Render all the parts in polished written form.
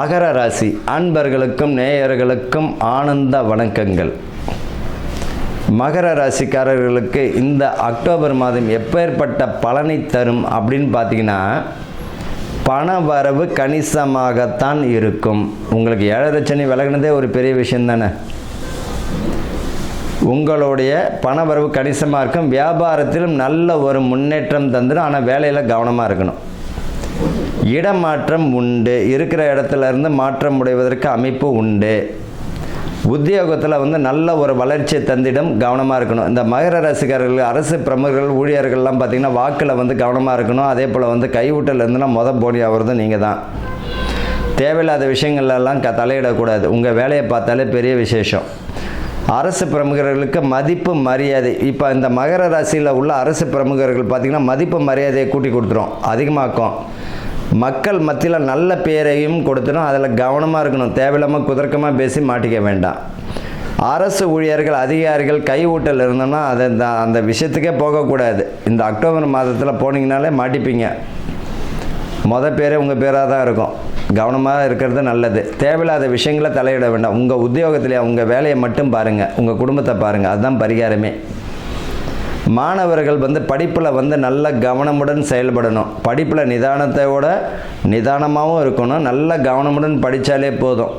மகர ராசி அன்பர்களுக்கும் நேயர்களுக்கும் ஆனந்த வணக்கங்கள். மகர ராசிக்காரர்களுக்கு இந்த அக்டோபர் மாதம் எப்பேற்பட்ட பலனை தரும் அப்படின்னு பார்த்தீங்கன்னா, பண வரவு கணிசமாகத்தான் இருக்கும். உங்களுக்கு 7.5 சனி விலகினதே ஒரு பெரிய விஷயம் தானே. உங்களுடைய பண வரவு கணிசமாக இருக்கும். வியாபாரத்திலும் நல்ல ஒரு முன்னேற்றம் தந்துடும். ஆனால் வேலையில் கவனமாக இருக்கணும். இடமாற்றம் உண்டு. இருக்கிற இடத்துல இருந்து மாற்றம் உடைவதற்கு அமைப்பு உண்டு. உத்தியோகத்தில் நல்ல ஒரு வளர்ச்சியை தந்திடம். கவனமாக இருக்கணும். இந்த மகர ராசிக்காரர்கள், அரசு பிரமுகர்கள், ஊழியர்கள்லாம் பார்த்திங்கன்னா வாக்கில் கவனமாக இருக்கணும். அதே போல் கைவிட்டல் இருந்துன்னா போனி ஆகிறது நீங்கள் தான். தேவையில்லாத விஷயங்கள்லாம் தலையிடக்கூடாது. உங்கள் வேலையை பார்த்தாலே பெரிய விசேஷம். அரசு பிரமுகர்களுக்கு மதிப்பு மரியாதை. இப்போ இந்த மகர ராசியில் உள்ள அரசு பிரமுகர்கள் பார்த்திங்கன்னா மதிப்பு மரியாதையை கூட்டி கொடுத்துரும், அதிகமாக்கும். மக்கள் மத்தியில் நல்ல பேரையும் கொடுத்துடும். அதில் கவனமாக இருக்கணும். தேவையில்லாமல் குதர்க்கமாக பேசி மாட்டிக்க வேண்டாம். அரசு ஊழியர்கள், அதிகாரிகள் கையூட்டல் இருந்தோம்னா அந்த விஷயத்துக்கே போகக்கூடாது. இந்த அக்டோபர் மாதத்தில் போனீங்கனாலே மாட்டிப்பீங்க. பேரே உங்கள் பேராக தான் இருக்கும். கவனமாக இருக்கிறது நல்லது. தேவையில்லாத விஷயங்களை தலையிட வேண்டாம். உங்கள் உத்தியோகத்திலே உங்கள் வேலையை மட்டும் பாருங்கள், உங்கள் குடும்பத்தை பாருங்கள். அதுதான் பரிகாரமே. மாணவர்கள் படிப்பில் நல்ல கவனமுடன் செயல்படணும். படிப்பில் நிதானத்தோட நிதானமாகவும் இருக்கணும். நல்ல கவனமுடன் படித்தாலே போதும்.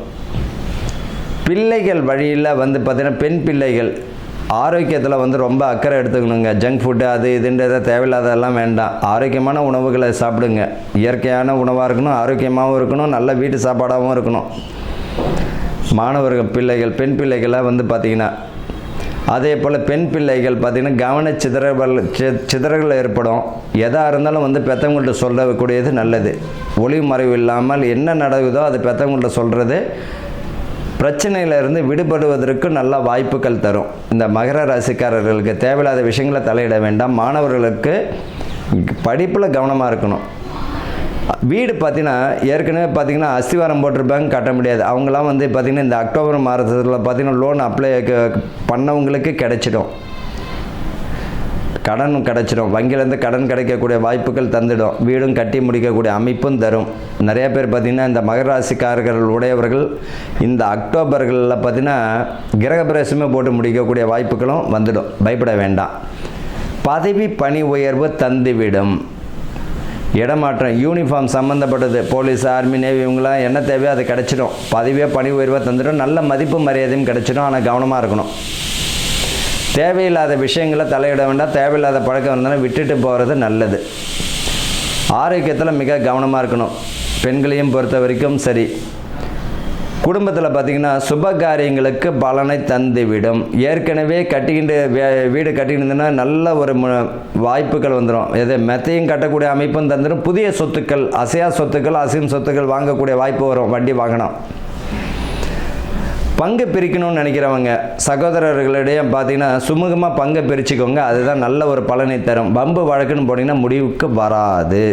பிள்ளைகள் வழியில் பார்த்திங்கன்னா பெண் பிள்ளைகள் ஆரோக்கியத்தில் ரொம்ப அக்கறை எடுத்துக்கணுங்க. ஜங்க் ஃபுட்டு அது இதுன்றதை தேவையில்லாதெல்லாம் வேண்டாம். ஆரோக்கியமான உணவுகளை சாப்பிடுங்க. இயற்கையான உணவாக இருக்கணும், ஆரோக்கியமாகவும் இருக்கணும், நல்ல வீட்டு சாப்பாடாகவும் இருக்கணும். மாணவர்கள் பிள்ளைகள், பெண் பிள்ளைகளை பார்த்திங்கன்னா அதே போல் பெண் பிள்ளைகள் பார்த்திங்கன்னா கவன சிதறல் ஏற்படும். எதாக இருந்தாலும் பெற்றவங்கள்ட்ட சொல்லக்கூடியது நல்லது. ஒளிவு மறைவு இல்லாமல் என்ன நடக்குதோ அது பெற்றவங்கள்ட்ட சொல்கிறது பிரச்சனையிலிருந்து விடுபடுவதற்கு நல்ல வாய்ப்புகள் தரும். இந்த மகர ராசிக்காரர்களுக்கு தேவையில்லாத விஷயங்களை தலையிட வேண்டாம். மாணவர்களுக்கு படிப்பில் கவனமாக இருக்கணும். வீடு பார்த்திங்கன்னா ஏற்கனவே பார்த்திங்கன்னா அஸ்திவாரம் போட்டிருப்பாங்க, கட்ட முடியாது. அவங்களாம் பார்த்திங்கன்னா இந்த அக்டோபர் மாதத்தில் பார்த்திங்கன்னா லோன் அப்ளை பண்ணவங்களுக்கு கிடைச்சிடும். கடன் கிடைச்சிடும். வங்கியிலேருந்து கடன் கிடைக்கக்கூடிய வாய்ப்புகள் தந்துடும். வீடும் கட்டி முடிக்கக்கூடிய அமைப்பும் தரும். நிறைய பேர் பார்த்திங்கன்னா இந்த மகர ராசிக்காரர்கள் உடையவர்கள் இந்த அக்டோபர்களில் பார்த்திங்கன்னா கிரகப்பிரவேசமே போட்டு முடிக்கக்கூடிய வாய்ப்புகளும் வந்துடும். பயப்பட வேண்டாம். பதவி பணி உயர்வு தந்துவிடும். இடமாற்றம், யூனிஃபார்ம் சம்மந்தப்பட்டது, போலீஸ், ஆர்மி, நேவி, இவங்களாம் என்ன தேவையோ அது கிடச்சிடும். பதவியாக பணி உயர்வாக தந்துடும். நல்ல மதிப்பு மரியாதையும் கிடச்சிடும். ஆனால் கவனமாக இருக்கணும். தேவையில்லாத விஷயங்களை தலையிட வேண்டாம். தேவையில்லாத பழக்கம் இருந்தாலும் விட்டுட்டு போகிறது நல்லது. ஆரோக்கியத்தில் மிக கவனமாக இருக்கணும். பெண்களையும் பொறுத்த வரைக்கும் சரி. குடும்பத்தில் பார்த்திங்கன்னா சுப காரியங்களுக்கு பலனை தந்துவிடும். ஏற்கனவே வீடு கட்டிக்கிட்டுனா நல்ல ஒரு வாய்ப்புகள் வந்துடும். எது மெத்தையும் கட்டக்கூடிய அமைப்பும் தந்துடும். புதிய சொத்துக்கள், அசையா சொத்துக்கள், அசையும் சொத்துக்கள் வாங்கக்கூடிய வாய்ப்பு வரும். வண்டி வாகனம். பங்கு பிரிக்கணும்னு நினைக்கிறவங்க சகோதரர்களிடையே பார்த்திங்கன்னா சுமூகமாக பங்கை பிரிச்சுக்கோங்க. அதுதான் நல்ல ஒரு பலனை தரும். பம்பு வழக்குன்னு போனீங்கன்னா முடிவுக்கு வராது.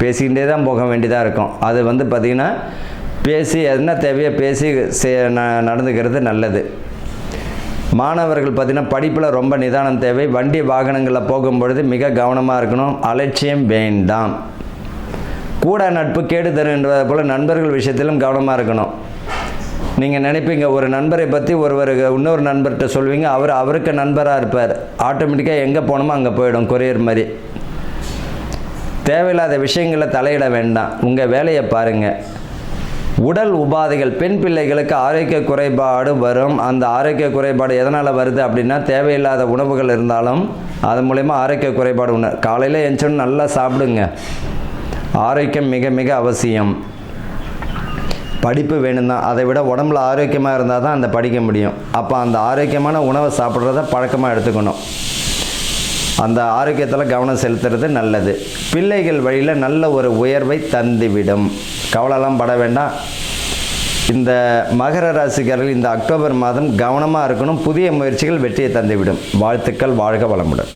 பேசிக்கிட்டே தான் போக வேண்டியதாக இருக்கும். அது பார்த்திங்கன்னா பேசி என்ன தேவையோ பேசி நடந்துக்கிறது நல்லது. மாணவர்கள் பார்த்திங்கன்னா படிப்பில் ரொம்ப நிதானம் தேவை. வண்டி வாகனங்களில் போகும்பொழுது மிக கவனமாக இருக்கணும். அலட்சியம் வேண்டாம். கூட நட்பு கேடு தரும் என்பதை போல் நண்பர்கள் விஷயத்திலும் கவனமாக இருக்கணும். நீங்கள் நினைப்பீங்க ஒரு நண்பரை பற்றி இன்னொரு நண்பர்கிட்ட சொல்வீங்க, அவருக்கு நண்பராக இருப்பார். ஆட்டோமேட்டிக்காக எங்கே போகணுமோ அங்கே போயிடும். கொரியர் மாதிரி. தேவையில்லாத விஷயங்களை தலையிட வேண்டாம். உங்கள் வேலையை பாருங்கள். உடல் உபாதைகள், பெண் பிள்ளைகளுக்கு ஆரோக்கிய குறைபாடு வரும். அந்த ஆரோக்கிய குறைபாடு எதனால் வருது அப்படின்னா தேவையில்லாத உணவுகள் இருந்தாலும் அது மூலயமா ஆரோக்கிய குறைபாடு உண்டு. காலையில் எழுந்தோன்னு நல்லா சாப்பிடுங்க. ஆரோக்கியம் மிக மிக அவசியம். படிப்பு வேணும் தான். அதை விட உடம்புல ஆரோக்கியமாக இருந்தால் தான் அந்த படிக்க முடியும். அப்போ அந்த ஆரோக்கியமான உணவை சாப்பிட்றத பழக்கமாக எடுத்துக்கணும். அந்த ஆரோக்கியத்தில் கவனம் செலுத்துறது நல்லது. பிள்ளைகள் வழியில் நல்ல ஒரு உயர்வை தந்துவிடும். கவலைலாம் பட வேண்டாம். இந்த மகர ராசிக்காரர்கள் இந்த அக்டோபர் மாதம் கவனமாக இருக்கணும். புதிய முயற்சிகள் வெற்றியை தந்துவிடும். வாழ்த்துக்கள். வாழ்க வளமுடன்.